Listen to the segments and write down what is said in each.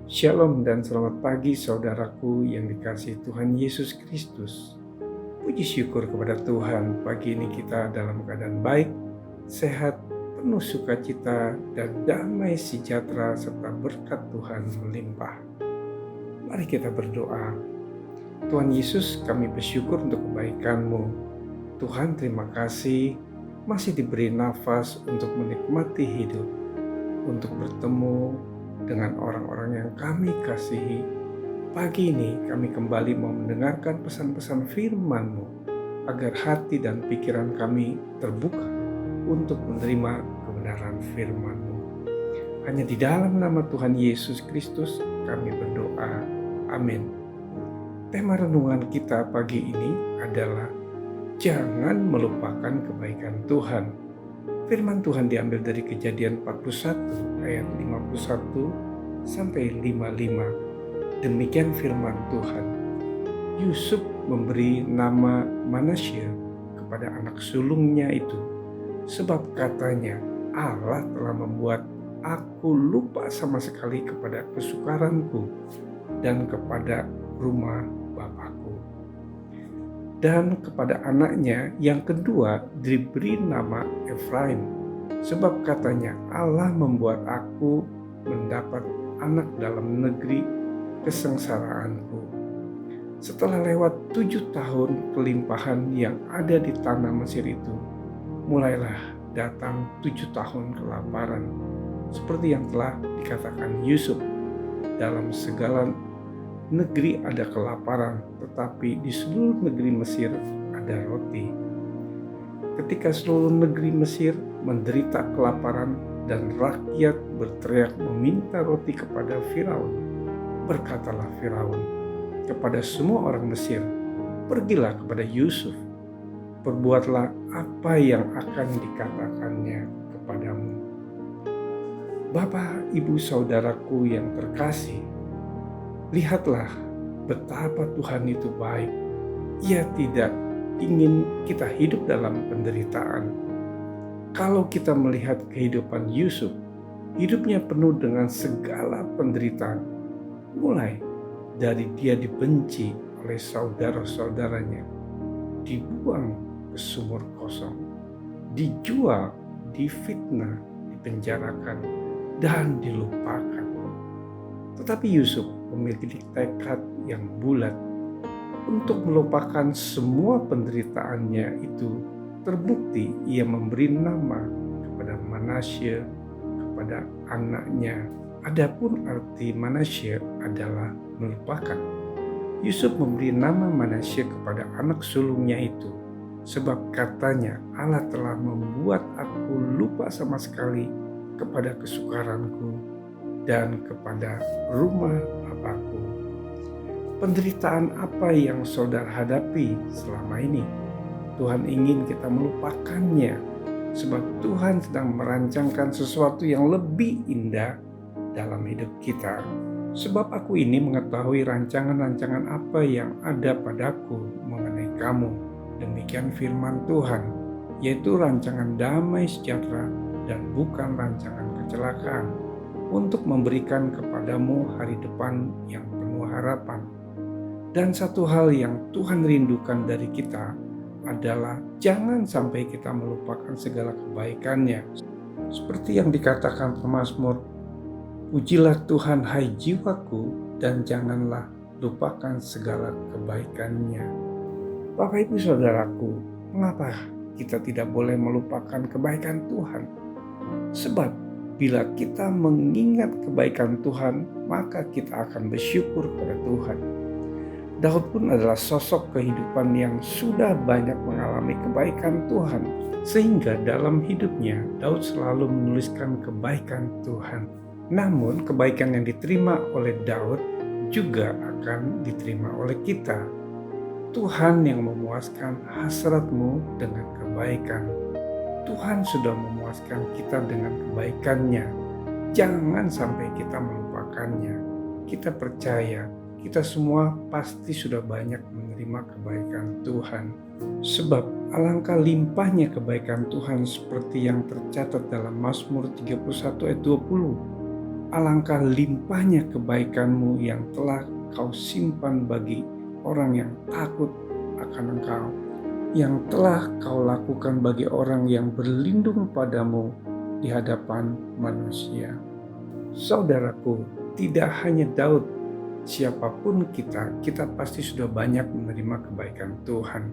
Shalom dan selamat pagi saudaraku yang dikasihi Tuhan Yesus Kristus. Puji syukur kepada Tuhan, pagi ini kita dalam keadaan baik, sehat, penuh sukacita dan damai sejahtera serta berkat Tuhan melimpah. Mari kita berdoa. Tuhan Yesus, kami bersyukur untuk kebaikan-Mu. Tuhan, terima kasih masih diberi nafas untuk menikmati hidup, untuk bertemu dengan orang-orang yang kami kasihi. Pagi ini kami kembali mau mendengarkan pesan-pesan firman-Mu agar hati dan pikiran kami terbuka untuk menerima kebenaran firman-Mu. Hanya di dalam nama Tuhan Yesus Kristus kami berdoa. Amin. Tema renungan kita pagi ini adalah jangan melupakan kebaikan Tuhan. Firman Tuhan diambil dari Kejadian 41 ayat 51 sampai 55. Demikian firman Tuhan. Yusuf memberi nama Manasye kepada anak sulungnya itu, sebab katanya, Allah telah membuat aku lupa sama sekali kepada kesukaranku dan kepada rumah Bapakku. Dan kepada anaknya yang kedua diberi nama Efraim, sebab katanya, Allah membuat aku mendapat anak dalam negeri kesengsaraanku. Setelah lewat 7 tahun kelimpahan yang ada di tanah Mesir itu, mulailah datang 7 tahun kelaparan, seperti yang telah dikatakan Yusuf. Dalam segala negeri ada kelaparan, tetapi di seluruh negeri Mesir ada roti. Ketika seluruh negeri Mesir menderita kelaparan dan rakyat berteriak meminta roti kepada Firaun, berkatalah Firaun kepada semua orang Mesir, pergilah kepada Yusuf, perbuatlah apa yang akan dikatakannya kepadamu. Bapak, Ibu, Saudaraku yang terkasih, lihatlah betapa Tuhan itu baik. Ia tidak ingin kita hidup dalam penderitaan. Kalau kita melihat kehidupan Yusuf, hidupnya penuh dengan segala penderitaan. Mulai dari dia dibenci oleh saudara-saudaranya, dibuang ke sumur kosong, dijual, difitnah, dipenjarakan, dan dilupakan. Tetapi Yusuf memiliki tekad yang bulat untuk melupakan semua penderitaannya itu. Terbukti ia memberi nama kepada Manasye kepada anaknya. Adapun arti Manasye adalah melupakan. Yusuf memberi nama Manasye kepada anak sulungnya itu, sebab katanya, Allah telah membuat aku lupa sama sekali kepada kesukaranku dan kepada rumah Bapakku. Penderitaan apa yang saudara hadapi selama ini? Tuhan ingin kita melupakannya, sebab Tuhan sedang merancangkan sesuatu yang lebih indah dalam hidup kita. Sebab aku ini mengetahui rancangan-rancangan apa yang ada padaku mengenai kamu. Demikian firman Tuhan, yaitu rancangan damai sejahtera dan bukan rancangan kecelakaan, untuk memberikan kepadamu hari depan yang penuh harapan. Dan satu hal yang Tuhan rindukan dari kita adalah jangan sampai kita melupakan segala kebaikannya. Seperti yang dikatakan pemazmur, pujilah Tuhan hai jiwaku, dan janganlah lupakan segala kebaikannya. Bapak, Ibu, Saudaraku, mengapa kita tidak boleh melupakan kebaikan Tuhan? Sebab bila kita mengingat kebaikan Tuhan, maka kita akan bersyukur kepada Tuhan. Daud pun adalah sosok kehidupan yang sudah banyak mengalami kebaikan Tuhan, sehingga dalam hidupnya Daud selalu menuliskan kebaikan Tuhan. Namun kebaikan yang diterima oleh Daud juga akan diterima oleh kita. Tuhan yang memuaskan hasratmu dengan kebaikan. Tuhan sudah memuaskan kita dengan kebaikannya. Jangan sampai kita melupakannya. Kita percaya kita semua pasti sudah banyak menerima kebaikan Tuhan. Sebab alangkah limpahnya kebaikan Tuhan seperti yang tercatat dalam Mazmur 31 ayat 20. Alangkah limpahnya kebaikan-Mu yang telah Kau simpan bagi orang yang takut akan Engkau, yang telah Kau lakukan bagi orang yang berlindung padamu di hadapan manusia. Saudaraku, tidak hanya Daud, siapapun kita pasti sudah banyak menerima kebaikan Tuhan.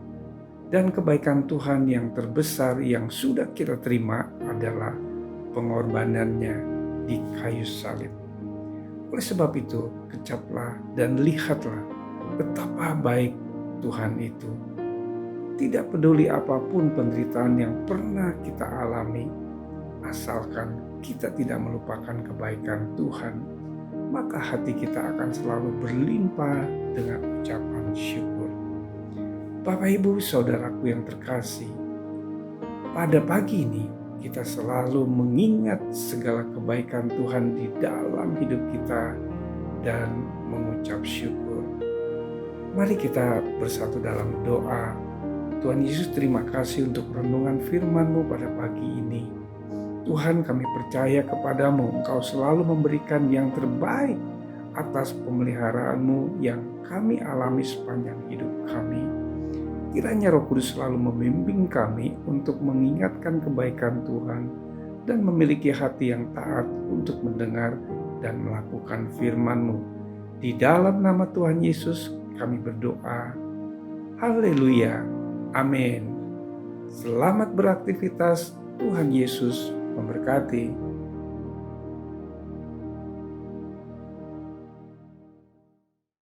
Dan kebaikan Tuhan yang terbesar yang sudah kita terima adalah pengorbanannya di kayu salib. Oleh sebab itu, kecaplah dan lihatlah betapa baik Tuhan itu. Tidak peduli apapun penderitaan yang pernah kita alami, asalkan kita tidak melupakan kebaikan Tuhan, maka hati kita akan selalu berlimpah dengan ucapan syukur. Bapak, Ibu, Saudaraku yang terkasih, pada pagi ini kita selalu mengingat segala kebaikan Tuhan di dalam hidup kita dan mengucap syukur. Mari kita bersatu dalam doa. Tuhan Yesus, terima kasih untuk renungan firman-Mu pada pagi ini. Tuhan, kami percaya kepadamu, Engkau selalu memberikan yang terbaik atas pemeliharaan-Mu yang kami alami sepanjang hidup kami. Kiranya Roh Kudus selalu membimbing kami untuk mengingatkan kebaikan Tuhan dan memiliki hati yang taat untuk mendengar dan melakukan firman-Mu. Di dalam nama Tuhan Yesus kami berdoa. Haleluya. Amin. Selamat beraktivitas. Tuhan Yesus memberkati.